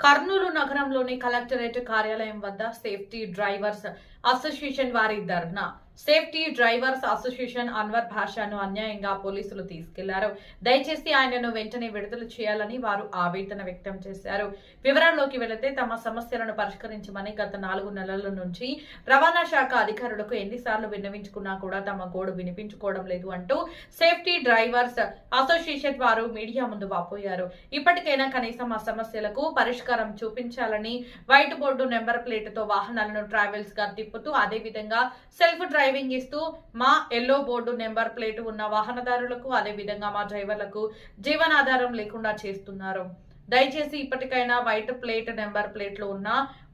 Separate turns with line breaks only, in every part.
కర్నూలు నగరంలోని కలెక్టరేట్ కార్యాలయం వద్ద సేఫ్టీ డ్రైవర్స్ అసోసియేషన్ వారి ధర్నా. సేఫ్టీ డ్రైవర్స్ అసోసియేషన్ అన్వర్ భాషను అన్యాయంగా పోలీసులు తీసుకెళ్లారు. దయచేసి ఆయనను వెంటనే విడుదల చేయాలని వారు ఆవేదన వ్యక్తం చేశారు. వివరాల్లోకి వెళితే తమ సమస్యలను పరిష్కరించమని గత 4 నెలల నుంచి రవాణా శాఖ అధికారులకు ఎన్నిసార్లు విన్నవించుకున్నా కూడా తమ గోడు వినిపించుకోవడం లేదు అంటూ సేఫ్టీ డ్రైవర్స్ అసోసియేషన్ వారు మీడియా ముందు వాపోయారు. ఇప్పటికైనా కనీసం ఆ సమస్యలకు పరిష్కారం చూపించాలని వైట్ బోర్డు నెంబర్ ప్లేటుతో వాహనాలను ట్రావెల్స్ గా తిప్పుతూ అదేవిధంగా సెల్ఫ్ డ్రైవింగ్ ఇస్తూ మా ఎల్లో బోర్డు నెంబర్ ప్లేట్ ఉన్న వాహనదారులకు అదేవిధంగా మా డ్రైవర్లకు జీవనాధారం లేకుండా చేస్తున్నారు. దయచేసి ఇప్పటికైనా వైట్ ప్లేట్ నెంబర్ ప్లేట్లు ఉన్న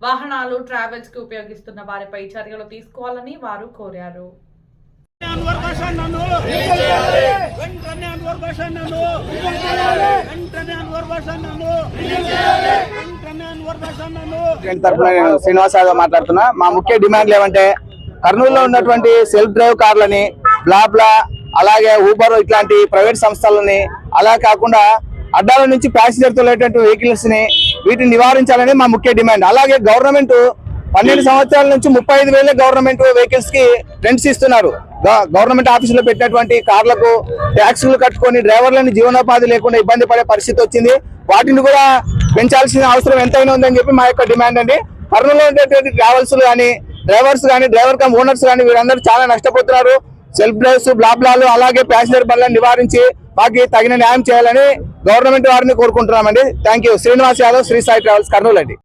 వాహనాలు ట్రావెల్స్ కి ఉపయోగిస్తున్న వారిపై చర్యలు తీసుకోవాలని వారు కోరారు.
శ్రీనివాస్ యాదవ్ మాట్లాడుతున్నా. మా ముఖ్య డిమాండ్లు ఏమంటే కర్నూలులో ఉన్నటువంటి సెల్ఫ్ డ్రైవ్ కార్లని బ్లాబ్లా అలాగే ఊబర్ ఇట్లాంటి ప్రైవేట్ సంస్థలని అలా కాకుండా అడ్డాల నుంచి ప్యాసింజర్ తో వెళ్ళేటువంటి వెహికల్స్ ని వీటిని నివారించాలని మా ముఖ్య డిమాండ్. అలాగే గవర్నమెంట్ 12 సంవత్సరాల నుంచి 35,000 గవర్నమెంట్ వెహికల్స్ కి రెంట్స్ ఇస్తున్నారు. గవర్నమెంట్ ఆఫీసులో పెట్టినటువంటి కార్లకు ట్యాక్సులు కట్టుకొని డ్రైవర్లను జీవనోపాధి లేకుండా ఇబ్బంది పడే పరిస్థితి వచ్చింది. వాటిని కూడా పెంచాల్సిన అవసరం ఎంతైనా ఉందని చెప్పి మా యొక్క డిమాండ్ అండి. కర్నూలులో ఉండేటువంటి ట్రావెల్స్ కానీ డ్రైవర్స్ కానీ డ్రైవర్ కమ్ ఓనర్స్ కానీ వీరందరూ చాలా నష్టపోతున్నారు. సెల్ఫ్ డ్రైవ్స్ బ్లాబ్లాలు అలాగే ప్యాసింజర్ బండ్లను నివారించి మాకు తగిన న్యాయం చేయాలని గవర్నమెంట్ వారిని కోరుకుంటున్నామండి. Thank you. Srinivas Yadav, Sri Sai travels, Kurnool అండి.